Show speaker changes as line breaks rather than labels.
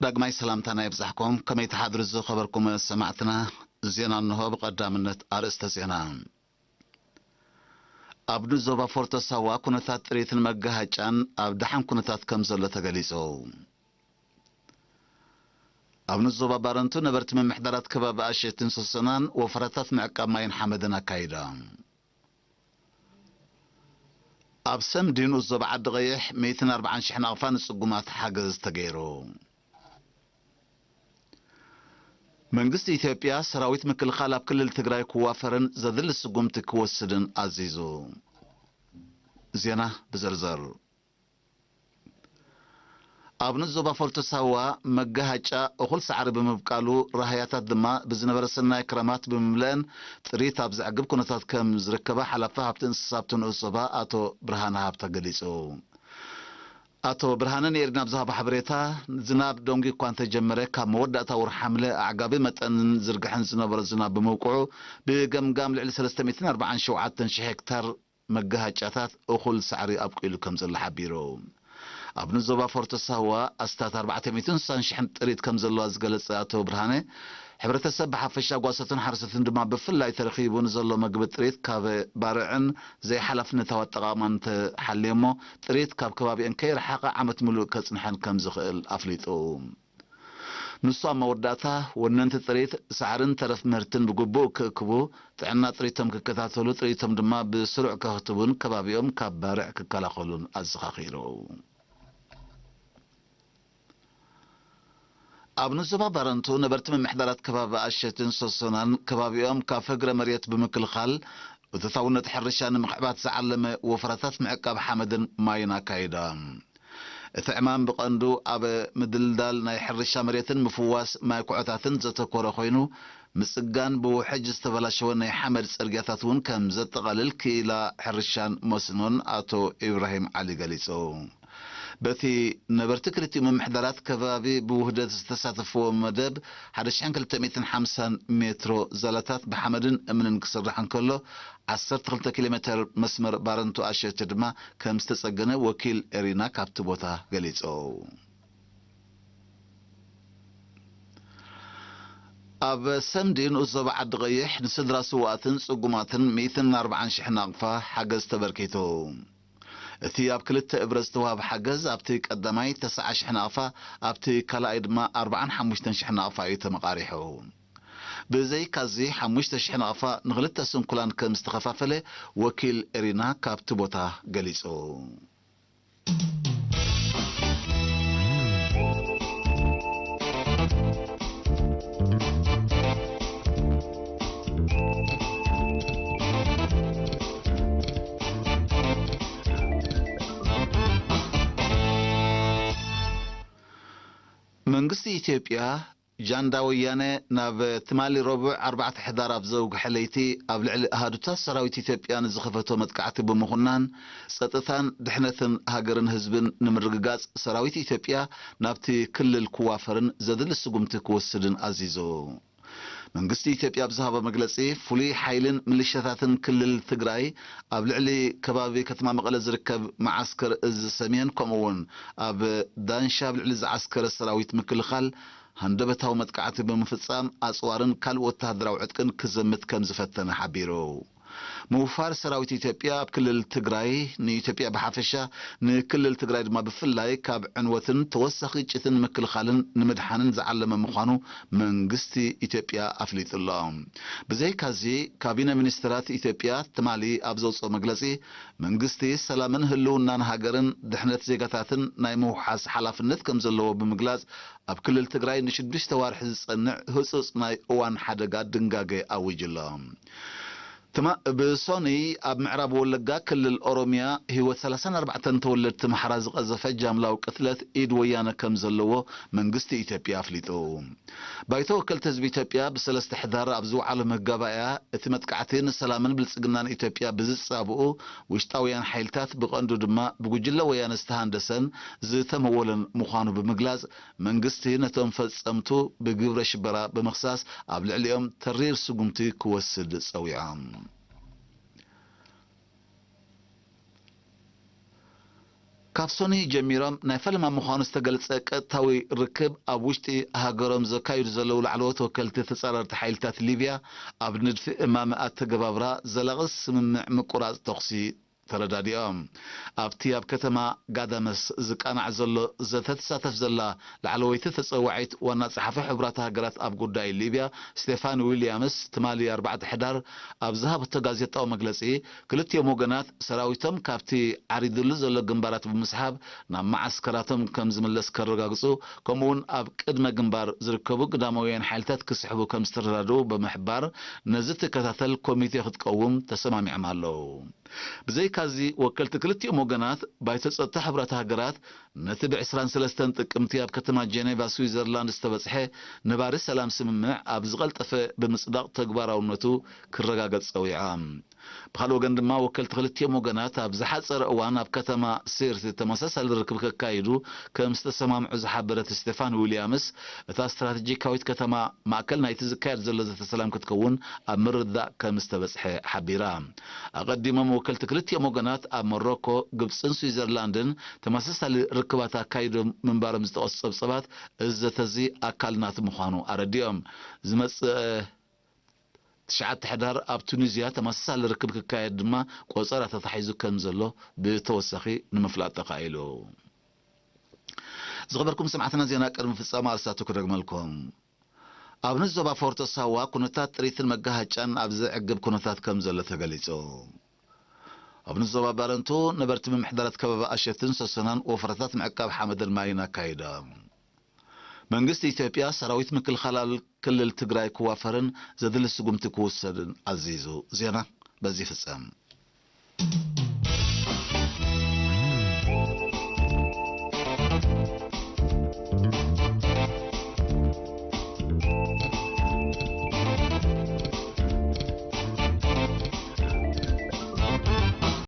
داغماي سلامتنا يبزحكم كما يتحدث خبركم سمعتنا زينا النهو بقدامنت أرسط زينا أبنو زوبا فورتا سوا كنتات ريت المجهجان أبدحن كنتات كمزلة تجليسو أبنو زوبا بارنتو نبرت من محضرات كباب أشيتين سسنان وفرتات معقاب ماين حمدنا كايدا أبسم دينو زوبا عد غيح 240 شحن أغفان السقومات حاجز تغيرو መንግስት ኢትዮጵያ ሰራዊት ምክልኻል ኣብ ክልል ትግራይ ክዋፈርን ዘድል ስጉምቲ ክወስድን ኣዚዙ ዜና ብዝርዝር ኣብ ንዞባ ፎርቶ ሳዋ መጋሃጫ እኹል ሰዓሪ ብምብቃሉ ራህያታት ድማ ብዝነበረ ሰናይ ክረማት ብምምለን ጥሪት ኣብ ዘዕግብ ኩነታት ከም ዝርከባ ሓላፋ ሃብቲ እንስሳት ንኡሶባ አቶ ብርሃነ ሃብተ ገሊጹ አቶ ብርሃነን የርና ብዛሃ በሕብሬታ ዝናብ ዶንጊ እኳ ተጀመረ ካብ መወዳእታ ወር ሐምለ አዕጋቢ መጠን ዝርግሕን ዝነበረ ዝናብ ብምውቅዑ ብገምጋም ልዕሊ 347 ሺህ ሄክታር መጋሃጫታት እኹል ሰዕሪ ኣብቂሉ ከም ዘሎ ሓቢሩ ኣብ ንዞባ ፎርቶ ሳዋ ኣስታት 460 ሺህ ጥሪት ከም ዘለዋ ዝገለጸ አቶ ብርሃነ ሕብረተሰብ በሓፈሻ ጓሰትን ሓረሰትን ድማ ብፍላይ ተረኺቡን ዘሎ መግቢ ጥሪት ካብ ባርዕን ዘይሓላፍነታዊ ኣጠቓቕማን ተሓልየሞ ጥሪት ካብ ከባቢአን ከይረሓቐ ዓመት ሙሉእ ከጽንሐን ከም ዝኽእል ኣፍሊጡ ንሱ ኣብ መወዳእታ ወነንቲ ጥሪት ሰዓርን ተረፍ ምህርትን ብግቡእ ክእክቡ ጥዕና ጥሪቶም ክከታተሉ ጥሪቶም ድማ ብስሩዕ ከኽትቡን ከባቢኦም ካብ ባርዕ ክከላኸሉን ኣዘኻኺሩ ኣብ ንዞባ ባረንቱ ነበርቲ ምምሕዳራት ከባቢ ኣሸትን ሰሶናን ከባቢኦም ካብ ፍግረ መሬት ብምክልኻል እተታውነት ሕርሻ ንምክዕባት ዝዓለመ ወፍራታት ምዕቃብ ሓመድን ማይን ኣካይዳ እቲ ዕማም ብቐንዱ ኣብ ምድልዳል ናይ ሕርሻ መሬትን ምፍዋስ ማይ ኩዕታትን ዘተኮረ ኮይኑ ምጽጋን ብውሕጅ ዝተበላሸወ ናይ ሓመድ ጽርግያታት እውን ከም ዘጠቓልል ክኢላ ሕርሻን መስኖን አቶ ኢብራሂም ዓሊ ገሊጹ በቲ ነበርቲ ክልቲኡ ምምሕዳራት ከባቢ ብውህደት ዝተሳተፈዎ መደብ 1250 ሜትሮ ዘለታት ብሓመድን እምንን ክስራሕ እንከሎ 12 ኪሎ ሜትር መስመር ባረንቱ ኣሸተ ድማ ከም ዝተጸገነ ወኪል ኤሪና ካብቲ ቦታ ገሊጹ ኣብ ሰምዲን ዞባ ዓዲ ቀይሕ ንስድራ ስዋኣትን ጽጉማትን 140 ሺህ ናቕፋ ሓገዝ ተበርኪቱ እቲ ኣብ ክልተ እብረዝ ተዋሃብ ሓገዝ ኣብቲ ቀዳማይ 9 ሺህ ናቕፋ ኣብቲ ካልኣይ ድማ 45 ሺህ ናቕፋ እዩ ተመቃሪሑ ብዘይ ካዚ 5 ሺህ ናቕፋ ንኽልተ ስንኩላን ከም ዝተኸፋፈለ ወኪል ኤሪና ካብቲ ቦታ ገሊጹ መንግስቲ ኢትዮጵያ ጃንዳ ወያነ ናብ ትማሊ ረቡዕ 4 ሕዳር ኣብ ዘውግሕ ለይቲ ኣብ ልዕሊ ኣሃዱታት ሰራዊት ኢትዮጵያ ንዝኸፈቶ መጥቃዕቲ ብምኹናን ጸጥታን ድሕነትን ሃገርን ህዝብን ንምርግጋጽ ሰራዊት ኢትዮጵያ ናብቲ ክልል ክዋፈርን ዘድሊ ስጉምቲ ክወስድን ኣዚዙ መንግስቲ ኢትዮጵያ ብዝሃበ መግለጺ ፍሉይ ሓይልን ሚሊሻታትን ክልል ትግራይ ኣብ ልዕሊ ከባቢ ከተማ መቐለ ዝርከብ ማዓስከር እዝ ሰሜን ከምኡውን ኣብ ዳንሻ ኣብ ልዕሊ ዝዓስከረ ሰራዊት ምክልኻል ሃንደበታዊ መጥቃዕቲ ብምፍጻም ኣጽዋርን ካልእ ወተሃደራዊ ዕጥቅን ክዘምት ከም ዝፈተነ ሓቢሩ ምውፋር ሰራዊት ኢትዮጵያ ኣብ ክልል ትግራይ ንኢትዮጵያ በሓፈሻ ንክልል ትግራይ ድማ ብፍላይ ካብ ዕንወትን ተወሳኺ ግጭትን ምክልኻልን ንምድሓንን ዝዓለመ ምዃኑ መንግስቲ ኢትዮጵያ ኣፍሊጡሎ ብዘይካዚ ካቢነ ሚኒስትራት ኢትዮጵያ ትማሊ ኣብ ዘውፅኦ መግለጺ መንግስቲ ሰላምን ህልውናን ሃገርን ድሕነት ዜጋታትን ናይ ምውሓስ ሓላፍነት ከም ዘለዎ ብምግላጽ ኣብ ክልል ትግራይ ን6 ዋርሒ ዝጸንዕ ህጹጽ ናይ እዋን ሓደጋ ድንጋጌ ኣውጅሎ ብሶኒ ኣብ ምዕራብ ወለጋ ክልል ኦሮሚያ ህይወት 34 ተወለድቲ መሓራ ዝቀዘፈ ጃምላው ቅትለት ኢድ ወያነ ከም ዘለዎ መንግስቲ ኢትዮጵያ ኣፍሊጡ ባይቶ ወከልቲ ህዝቢ ኢትዮጵያ ብ3 ሕዳር ኣብ ዝውዓለ መጋባእያ እቲ መጥቃዕቲ ንሰላምን ብልጽግናን ኢትዮጵያ ብዝጻብኡ ውሽጣውያን ሓይልታት ብቐንዱ ድማ ብጉጅለ ወያነ ዝተሃንደሰን ዝተመወለን ምዃኑ ብምግላጽ መንግስቲ ነቶም ፈጸምቱ ብግብረ ሽበራ ብምኽሳስ ኣብ ልዕሊኦም ተሪር ስጉምቲ ክወስድ ጸዊዖም ካብሶኒ ጀሚሮም ናይ ፈለማ ምዃኑ ዝተገልጸ ቀጥታዊ ርክብ ኣብ ውሽጢ ሃገሮም ዘካይዱ ዘለዉ ላዕለዎት ወከልቲ ተጻረርቲ ሓይልታት ሊብያ ኣብ ንድፊ እማመ ኣተገባብራ ዘላቒ ስምምዕ ምቁራጽ ተኽሲ ተረዳዲኦም ኣብቲ ኣብ ከተማ ጋዳመስ ዝቃናዕ ዘሎ ዘተተሳተፍ ዘላ ላዕለወይቲ ተፀዋዒት ዋና ጸሓፊ ሕብራት ሃገራት ኣብ ጉዳይ ሊብያ ስቴፋን ዊልያምስ ትማሊ 4 ሕዳር ኣብ ዝሃበቶ ጋዜጣዊ መግለጺ ክልቲኦም ወገናት ሰራዊቶም ካብቲ ዓሪድሉ ዘሎ ግንባራት ብምስሓብ ናብ ማዓስከራቶም ከም ዝምለስ ከረጋግጹ ከምኡውን ኣብ ቅድመ ግንባር ዝርከቡ ቀዳማውያን ሓይልታት ክስሕቡ ከም ዝተረዳድኡ ብምሕባር ነዚ ትከታተል ኮሚቴ ክትቀውም ተሰማሚዖም ኣለዉ ብዘይካዚ ወከልቲ ክልቲኦም ወገናት ባይቶ ጸጥታ ሕብራት ሃገራት ነቲ ብ23 ጥቅምቲ ኣብ ከተማ ጀኔቫ ስዊዘርላንድ ዝተበጽሐ ነባሪ ሰላም ስምምዕ ኣብ ዝቐልጠፈ ብምጽዳቕ ተግባራውነቱ ክረጋገጽ ጸዊዖም ብኻልእ ወገን ድማ ወከልቲ ክልቲኦም ወገናት ኣብ ዝሓፀረ እዋን ኣብ ከተማ ሲርቲ ተመሳሳሊ ርክብ ከካይዱ ከም ዝተሰማምዑ ዝሓበረት ስቴፋን ዊልያምስ እታ ስትራቴጂካዊት ከተማ ማእከል ናይቲ ዝካየድ ዘሎ ዘተሰላም ክትከውን ኣብ ምርዳእ ከም ዝተበጽሐ ሓቢራ ኣቐዲሞም ወከልቲ ክልቲኦም ወገናት ኣብ ሞሮኮ ግብፅን ስዊዘርላንድን ተመሳሳሊ ርክባት ኣካይዶም ምንባሮም ዝተቐሱ ጸብጸባት እዘተዚ ኣካልናት ምዃኑ ኣረዲኦም ዝመጽእ 9 ሕዳር ኣብ ቱኒዝያ ተመሳሳሊ ርክብ ክካየድ ድማ ቆጸራ ተታሒዙ ከም ዘሎ ብተወሳኺ ንምፍላጥ ተኻኢሉ ዝኸበርኩም ሰማዕትና ዜና ቅድሚ ፍጻመ ኣርሳቱ ክደግመልኩም ኣብ ንዞባ ፎርቶ ሳዋ ኩነታት ጥሪትን መጋሃጫን ኣብ ዝዕግብ ኩነታት ከም ዘሎ ተገሊጹ ኣብ ንዞባ ባረንቱ ነበርቲ ምምሕዳራት ከበባ ኣሸትን ሰሰናን ወፍረታት ምዕቃብ ሓመድን ማይን ኣካይዶም መንግስት ኢትዮጵያ ሰራዊት ምክልኻል ክልል ትግራይ ክዋፈርን ዘድልስ ጉምቲ ክውሰድን አዚዙ ዜና በዚህ ፍጻም